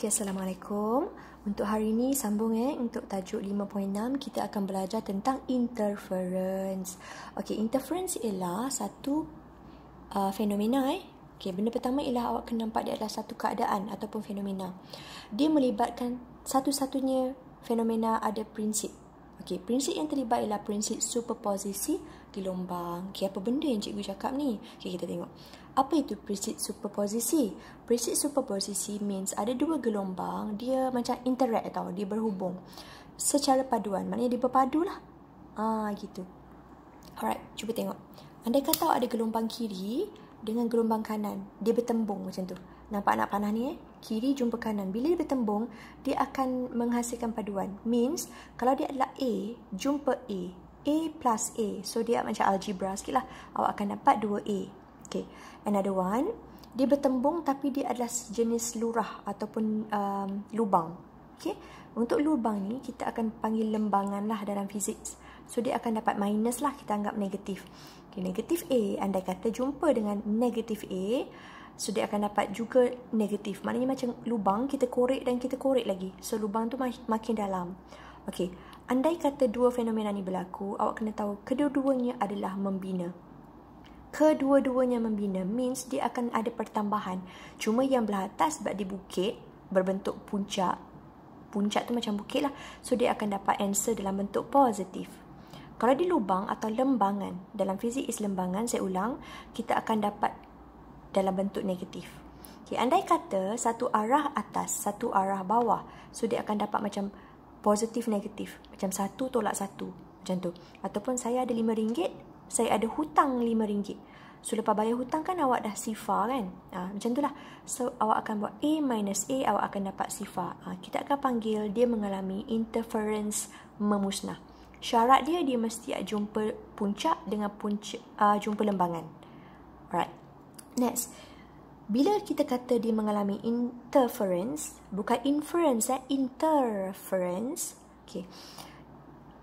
Okay, Assalamualaikum. Untuk hari ini sambung untuk tajuk 5.6 kita akan belajar tentang interference. Okay, interference ialah satu fenomena Okay, benda pertama ialah awak kena nampak dia adalah satu keadaan ataupun fenomena. Dia melibatkan satu-satunya fenomena ada prinsip. Okay, prinsip yang terlibat ialah prinsip superposisi gelombang. Okay, apa benda yang cikgu cakap ni? Okay, kita tengok. Apa itu prinsip superposisi? Prinsip superposisi means ada dua gelombang, dia macam interact tau, dia berhubung secara paduan. Maknanya dia berpadu lah. Gitu. Alright, cuba tengok. Andai kata ada gelombang kiri dengan gelombang kanan, dia bertembung macam tu. Nampak anak panah ni kiri jumpa kanan. Bila dia bertembung, dia akan menghasilkan paduan. Means, kalau dia adalah A, jumpa A plus A. So, dia macam algebra sikit lah. Awak akan dapat 2A. Okay. Another one, dia bertembung tapi dia adalah jenis lurah ataupun lubang. Okay. Untuk lubang ni, kita akan panggil lembangan lah dalam fizik. So, dia akan dapat minus lah, kita anggap negatif. Okay, negatif A, andai kata jumpa dengan negatif A, so dia akan dapat juga negatif. Maknanya macam lubang, kita korek dan kita korek lagi. So, lubang tu makin dalam. Okay, andai kata dua fenomena ni berlaku, awak kena tahu kedua-duanya adalah membina. Kedua-duanya membina means dia akan ada pertambahan. Cuma yang belah atas sebab dia bukit, berbentuk puncak. Puncak tu macam bukit lah. So, dia akan dapat answer dalam bentuk positif. Kalau di lubang atau lembangan, dalam fizik is lembangan, saya ulang, kita akan dapat dalam bentuk negatif. Okay, andai kata satu arah atas, satu arah bawah, so dia akan dapat macam positif negatif. Macam satu tolak satu. Macam tu. Ataupun saya ada RM5, saya ada hutang RM5. So, lepas bayar hutang kan awak dah sifar kan? Macam tu lah. So, awak akan buat A minus A, awak akan dapat sifar. Kita akan panggil dia mengalami interference memusnah. Syarat dia mesti jumpa puncak dengan jumpa lembangan. Alright. Next. Bila kita kata dia mengalami interference, bukan inference, interference. Okay.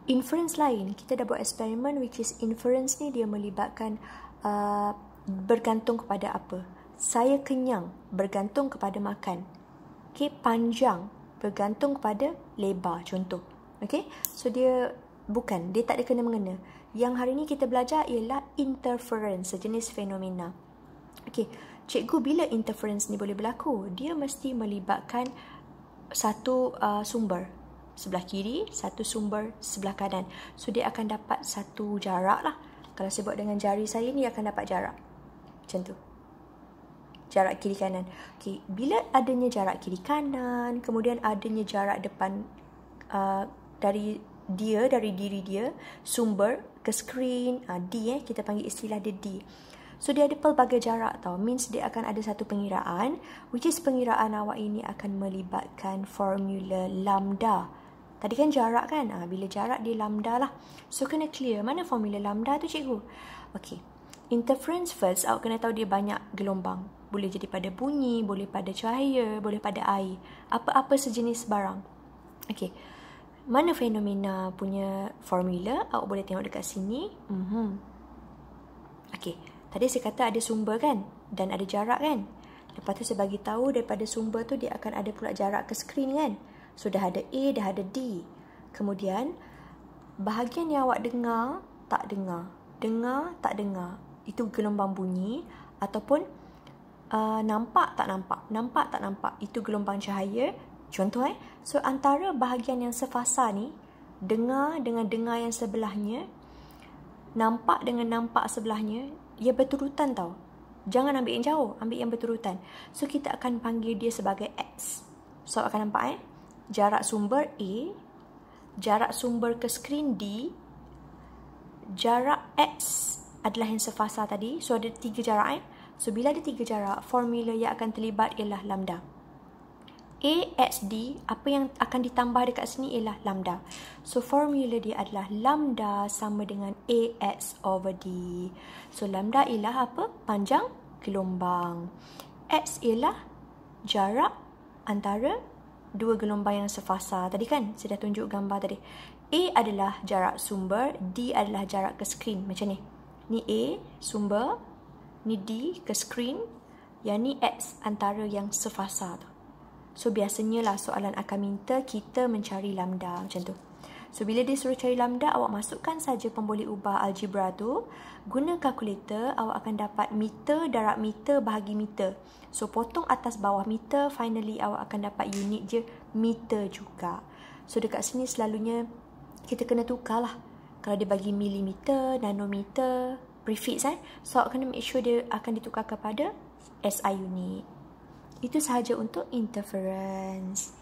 Inference lain, kita dah buat eksperimen which is inference ni dia melibatkan bergantung kepada apa? Saya kenyang, bergantung kepada makan. Okay, panjang, bergantung kepada lebar, contoh. Okay, so dia tak ada kena-mengena. Yang hari ni kita belajar ialah interference, sejenis fenomena. Okay, cikgu bila interference ni boleh berlaku? Dia mesti melibatkan satu sumber sebelah kiri, satu sumber sebelah kanan. So, dia akan dapat satu jarak lah. Kalau saya buat dengan jari saya ni, akan dapat jarak. Macam tu. Jarak kiri kanan. Okay. Bila adanya jarak kiri kanan, kemudian adanya jarak depan dari diri dia, sumber ke skrin, D kita panggil istilah dia D. So, dia ada pelbagai jarak tau. Means dia akan ada satu pengiraan, which is pengiraan awak ini akan melibatkan formula lambda. Tadi kan jarak kan? Bila jarak dia lambda lah. So, kena clear mana formula lambda tu cikgu? Okay. Interference first, awak kena tahu dia banyak gelombang. Boleh jadi pada bunyi, boleh pada cahaya, boleh pada air. Apa-apa sejenis barang. Okay. Mana fenomena punya formula? Awak boleh tengok dekat sini. Okay. Tadi saya kata ada sumber kan? Dan ada jarak kan? Lepas tu saya bagi tahu daripada sumber tu dia akan ada pula jarak ke skrin kan? So, dah ada A, dah ada D. Kemudian, bahagian yang awak dengar, tak dengar. Dengar, tak dengar. Itu gelombang bunyi. Ataupun, nampak, tak nampak. Nampak, tak nampak. Itu gelombang cahaya. Contoh So, antara bahagian yang sefasa ni, dengar dengan dengar yang sebelahnya, nampak dengan nampak sebelahnya, ia berturutan tau. Jangan ambil yang jauh, ambil yang berturutan. So, kita akan panggil dia sebagai X. So, akan nampak jarak sumber A, jarak sumber ke skrin D, jarak X adalah yang sefasa tadi. So, ada 3 jarak So, bila ada 3 jarak, formula yang akan terlibat ialah lambda. A, X, D, apa yang akan ditambah dekat sini ialah lambda. So, formula dia adalah lambda sama dengan AX over D. So, lambda ialah apa? Panjang gelombang. X ialah jarak antara dua gelombang yang sefasa. Tadi kan, saya dah tunjuk gambar tadi. A adalah jarak sumber, D adalah jarak ke skrin. Macam ni. Ni A, sumber. Ni D, ke skrin. Yang ni X, antara yang sefasa tu. So biasanya lah soalan akan minta kita mencari lambda macam tu. So bila dia suruh cari lambda, awak masukkan saja pemboleh ubah algebra tu. Guna kalkulator, awak akan dapat meter darab meter bahagi meter. So potong atas bawah meter, finally awak akan dapat unit je meter juga. So dekat sini selalunya kita kena tukar lah. Kalau dia bagi milimeter, nanometer, prefix so awak kena make sure dia akan ditukar kepada SI unit. Itu sahaja untuk interference.